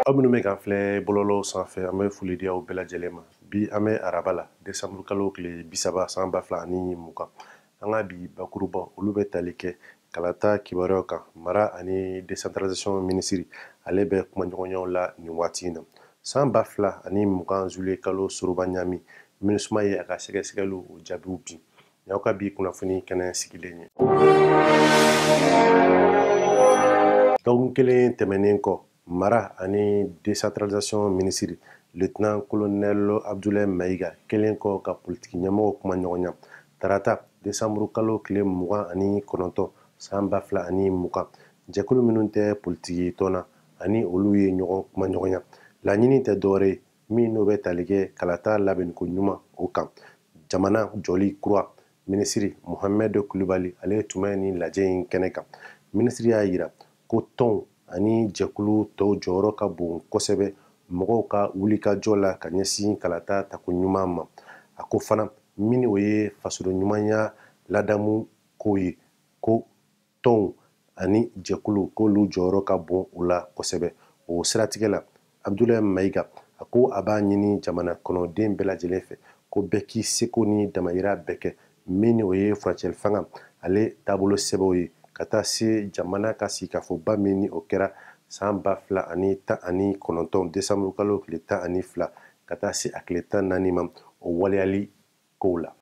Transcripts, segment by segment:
Aw minnu bɛ k'an filɛ bɔlɔlɔw sanfɛ an bɛ foli di aw bɛɛ lajɛlen ma bi an bɛ araba la décembre kalo tile 30 san 2020 an ka bi bakuruba olu bɛ tali kɛ kalata kibaruyaw kan mara ani décentralisation ministre ale bɛ kumaɲɔgɔnyaw la nin waati in na san 2020 juillet kalo soroba ɲami MINUSMA ye a ka sɛgɛsɛgɛliw o jaabiw bin y'aw ka bi kunnafoni kɛnɛ sigilen ye dɔgɔkun kelen tɛmɛnen kɔ mara ani décentralisation ministre lieutenant colonel Abdoulaye Maïga kelen kɔ ka politiki ɲɛmɔgɔw kuma ɲɔgɔnya tarata décembre kalo tile 29 san 2020 jɛkulu minnu tɛ politiki tɔnna ani olu ye ɲɔgɔn kuma ɲɔgɔnya laɲini tɛ dɔwɛrɛ min n'o bɛ tali kɛ kalata labɛnniko ɲuman o kan jamana jɔli kura ministre Mohamed Kulibali ale tun bɛ nin lajɛ in kɛnɛ kan ministre y'a jira ko tɔnw ani jɛkulu tɔw jɔyɔrɔ ka bon kosɛbɛ mɔgɔw ka wulikajɔ la ka ɲɛsin kalata tako ɲuman ma a ko fana min o ye fasoden ɲumanya ladamu ko ye ko tɔnw ani jɛkulu k'olu jɔyɔrɔ ka bon o la kosɛbɛ o siratigɛ la Abdoulaye Maïga a ko a b'a ɲini jamana kɔnɔden bɛɛ lajɛlen fɛ ko bɛɛ k'i seko ni damayira bɛɛ kɛ min o ye furancɛ fanga ale taabolo sɛbɛnw ye ka taa se jamana ka sigikafɔba min ni o kɛra san 2019 décembre kalo tile 12 ka taa se a tile 14 ma o waleyali kow la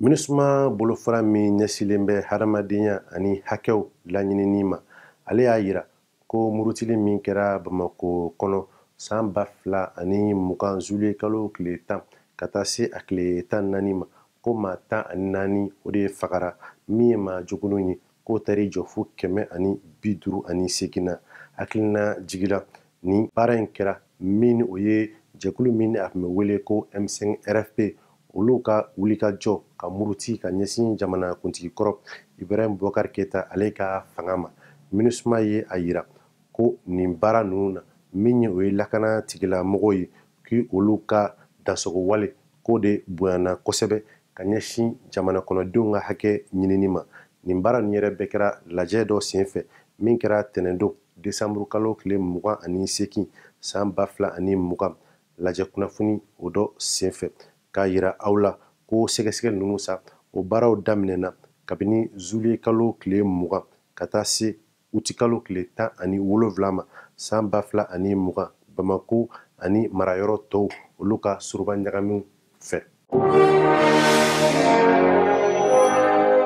MINUSMA bolofara min ɲɛsilen bɛ hadamadenya ani hakɛw laɲinini ma ale y'a jira ko murutili min kɛra Bamako kɔnɔ san 2020 juillet kalo tile 10 ka taa se a tile 14 ma ko maa 14 o de fagara min ye maa juguninw ye k'o taar'i jɔ fo 158 na hakilina jigila ni baara in kɛra min o ye jɛkulu min a tun bɛ wele ko M5 RFP olu ka wulikajɔ ka muruti ka ɲɛsin jamana kuntigi kɔrɔ Ibrahim Boubacar Keita ale ka fanga ma MINUSMA ye a jira ko nin baara ninnu na min o ye lakana tigilamɔgɔw ye ki olu ka dasogo wale k'o de bonyana kosɛbɛ ka ɲɛsin jamana kɔnɔdenw ka hakɛ ɲinini ma nin baara nin yɛrɛ bɛɛ kɛra lajɛ dɔ senfɛ min kɛra tɛnɛndon décembre kalo tile 28 san 2020 lajɛ kunnafoni o dɔ senfɛ k'a jira aw la ko sɛgɛsɛgɛli ninnu sa o baaraw daminɛna kabini juillet kalo tile 20 ka taa se uti kalo tile 17 ma san 2020 Bamako ani marayɔrɔ tɔw olu ka suruba ɲagamiw fɛ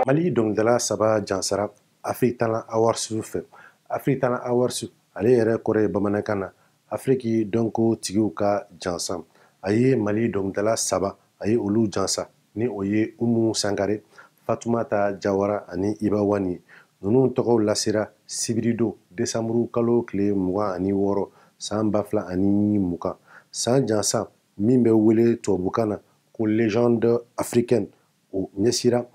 Mali dɔnkilidala 3 jansara Afrique Talent Awards fɛ Afrique Talent Awards ale yɛrɛ kɔrɔ ye bamanankan na Afrique dɔnko tigiw ka jansan a ye Mali dɔnkilidala 3 a ye olu jansa ni o ye Umu Sankare Fatumata Jawara ani Iba Wani ninnu tɔgɔw lasera Sibirido décembre kalo tile 26 san 2020 san jansan min bɛ wele tubabukan na ko légende africaine o ɲɛsira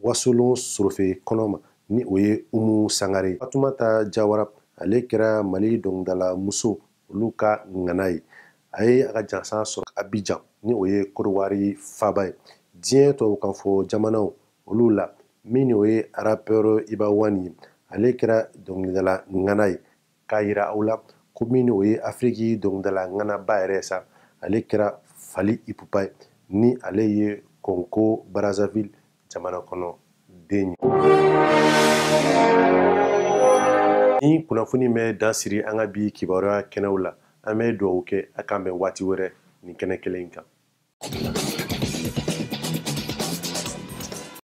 wasolon sorofe kɔnɔ ma ni o ye Umu Sangare Fatumata Jawara ale kɛra Mali dɔnkilidala muso olu ka ŋana ye a ye a ka jansan sɔrɔ Abidjan ni o ye Côte d'Ivoire faaba ye diɲɛ tubabukanfɔ jamanaw olu la min o ye rappeur Iba Wani ye ale kɛra dɔnkilidala ŋana ye k'a jira aw la ko min o ye Afrique dɔnkilidala ŋanaba yɛrɛ sa ale kɛra Fally Ipupa ye ni ale ye Congo Brazzaville jamana kɔnɔ den ye ni kunnafoni bɛ dansiri an ka bi kibaruya kɛnɛw la an bɛ dugawu kɛ a k'an bɛn waati wɛrɛ nin kɛnɛ kelen kan